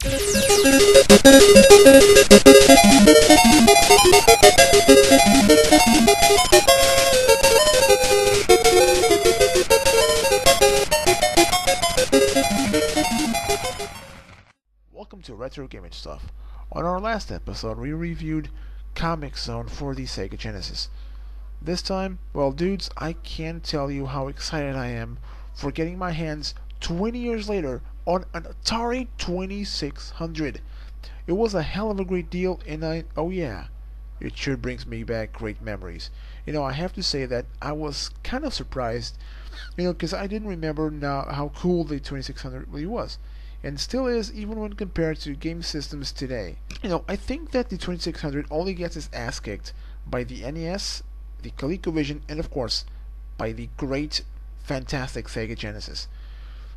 Welcome to Retro Gaming Stuff. On our last episode, we reviewed Comic Zone for the Sega Genesis. This time, well dudes, I can't tell you how excited I am for getting my hands 20 years later on an Atari 2600. It was a hell of a great deal, and oh yeah, it sure brings me back great memories. You know, I have to say that I was kind of surprised, because I didn't remember now how cool the 2600 really was. And still is, even when compared to game systems today. I think that the 2600 only gets its ass kicked by the NES, the ColecoVision, and of course, by the great, fantastic Sega Genesis.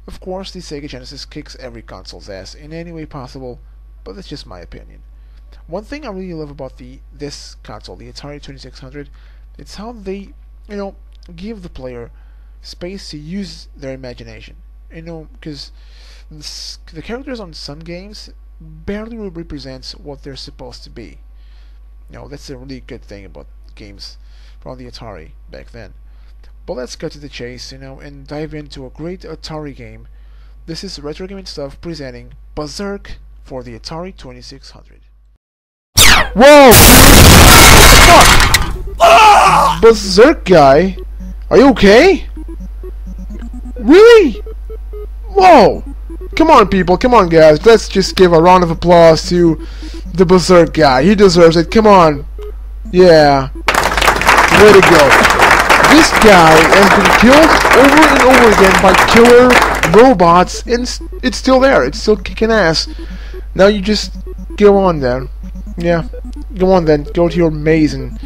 Of course, the Sega Genesis kicks every console's ass in any way possible, but that's just my opinion. One thing I really love about this console, the Atari 2600, it's how they, give the player space to use their imagination. Because the characters on some games barely represents what they're supposed to be. That's a really good thing about games from the Atari back then. But let's cut to the chase, and dive into a great Atari game. This is Retro Gaming Stuff presenting Beserk for the Atari 2600. Whoa! Fuck! Beserk guy? Are you okay? Really? Whoa! Come on, people, come on, guys. Let's just give a round of applause to the Beserk guy. He deserves it. Come on. Yeah. Way to go. This guy has been killed over and over again by killer robots, and it's still there. It's still kicking ass. Now you just go on then. Yeah. Go on then. Go to your maze and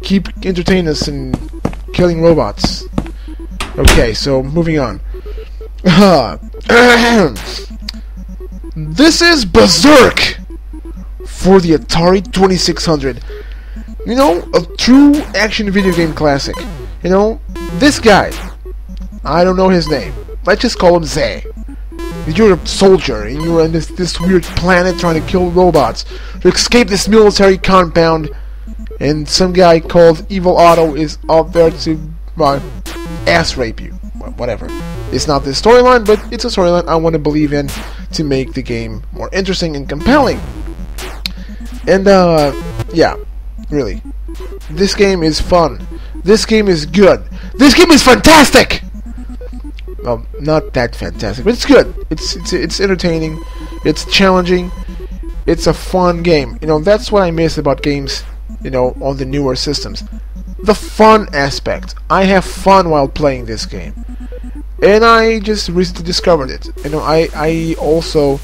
keep entertaining us and killing robots. Okay, so moving on. This is Beserk for the Atari 2600. A true action video game classic. This guy, I don't know his name. Let's just call him Zay. You're a soldier and you're on this weird planet trying to kill robots to escape this military compound, and some guy called Evil Otto is out there to ass rape you. Well, whatever. It's not this storyline, but it's a storyline I want to believe in to make the game more interesting and compelling. And yeah, really, this game is fun. This game is good. This game is fantastic. Well, not that fantastic, but it's good. It's entertaining. It's challenging. It's a fun game. That's what I miss about games, on the newer systems. The fun aspect. I have fun while playing this game. And I just recently discovered it. I also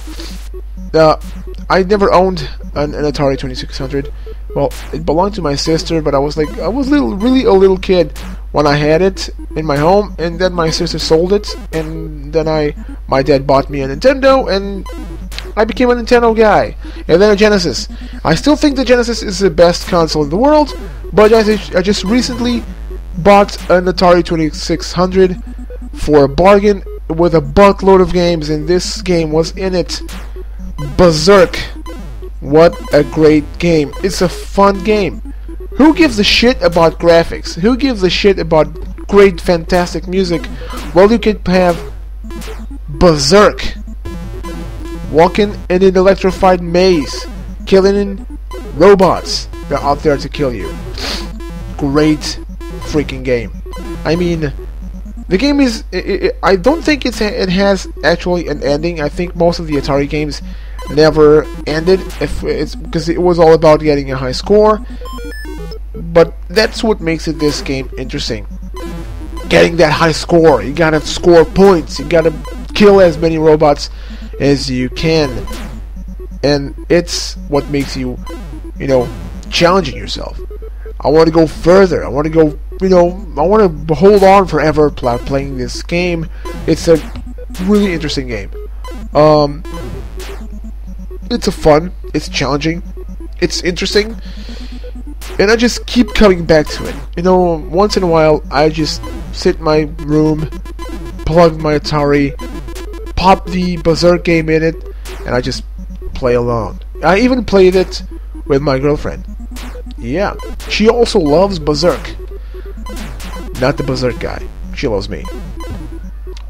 I never owned an Atari 2600. Well, it belonged to my sister, but I was really a little kid when I had it in my home, and then my sister sold it, and then my dad bought me a Nintendo, and I became a Nintendo guy. And then a Genesis. I still think the Genesis is the best console in the world, but I just recently bought an Atari 2600 for a bargain with a buttload of games, and this game was in it. Beserk. What a great game. It's a fun game. Who gives a shit about graphics? Who gives a shit about great, fantastic music? Well, you could have Beserk walking in an electrified maze, killing robots that are out there to kill you. Great freaking game. I mean, the game is... I don't think it has actually an ending. I think most of the Atari games never ended, because it was all about getting a high score. But that's what makes this game interesting. Getting that high score. You gotta score points. You gotta kill as many robots as you can. And it's what makes you, challenging yourself. I want to go further. I want to go, I want to hold on forever playing this game. It's a really interesting game. It's fun. It's challenging. It's interesting. And I just keep coming back to it. Once in a while, I just sit in my room, plug my Atari, pop the Beserk game in it, and I just play alone. I even played it with my girlfriend. Yeah, she also loves Beserk. Not the Beserk guy. She loves me.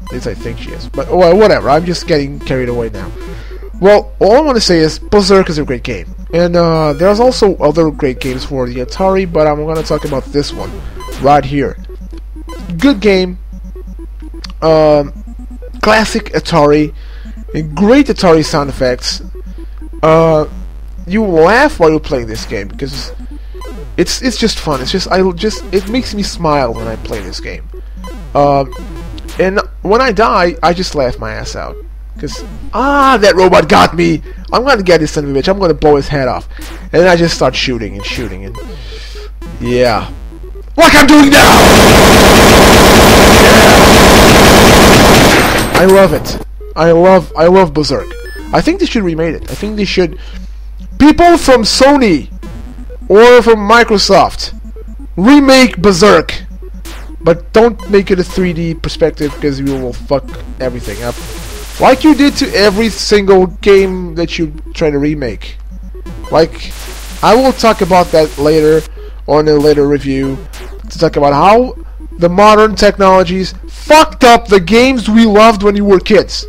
At least I think she is. But well, whatever. I'm just getting carried away now. Well, all I want to say is Beserk is a great game. And there's also other great games for the Atari, but I'm going to talk about this one right here. Good game. Classic Atari. And great Atari sound effects. You laugh while you're playing this game because it's just fun. It makes me smile when I play this game. And when I die, I just laugh my ass out. Because, that robot got me! I'm gonna get this son of a bitch, I'm gonna blow his head off. And then I just start shooting and shooting and... yeah. Like I'm doing now! Yeah. I love it. I love Beserk. I think they should remake it. I think they should... people from Sony or from Microsoft, remake Beserk. But don't make it a 3D perspective because you will fuck everything up. Like you did to every single game that you try to remake. Like, I will talk about that later on in a later review. To talk about how the modern technologies fucked up the games we loved when we were kids.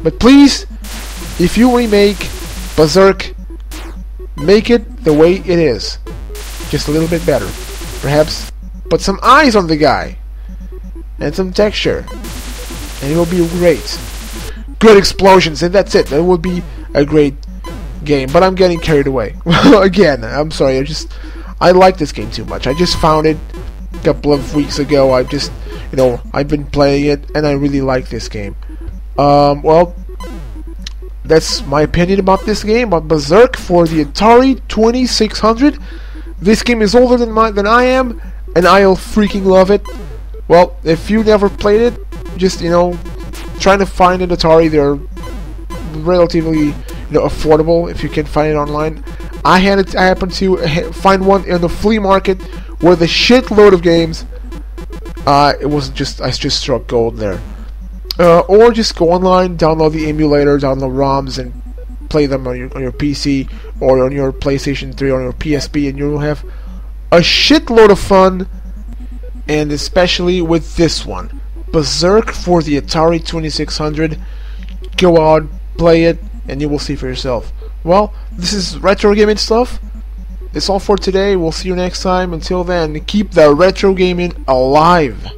But please, if you remake Beserk, make it the way it is. Just a little bit better. Perhaps put some eyes on the guy. And some texture. And it will be great. Good explosions, and that's it. That would be a great game. But I'm getting carried away. Again, I'm sorry. I like this game too much. I just found it a couple of weeks ago. I've been playing it, and I really like this game. Well, that's my opinion about this game, about Beserk for the Atari 2600. This game is older than I am, and I'll freaking love it. Well, if you never played it, just, trying to find an Atari. They're relatively, affordable if you can find it online. I happened to find one in the flea market with a shitload of games. I just struck gold there. Or just go online, download the emulator, download ROMs, and play them on your PC or on your PlayStation 3 or on your PSP, and you'll have a shitload of fun. And especially with this one, Beserk for the Atari 2600. Go out, play it, and you will see for yourself. Well, this is retro gaming stuff. It's all for today. We'll see you next time. Until then, keep the retro gaming alive.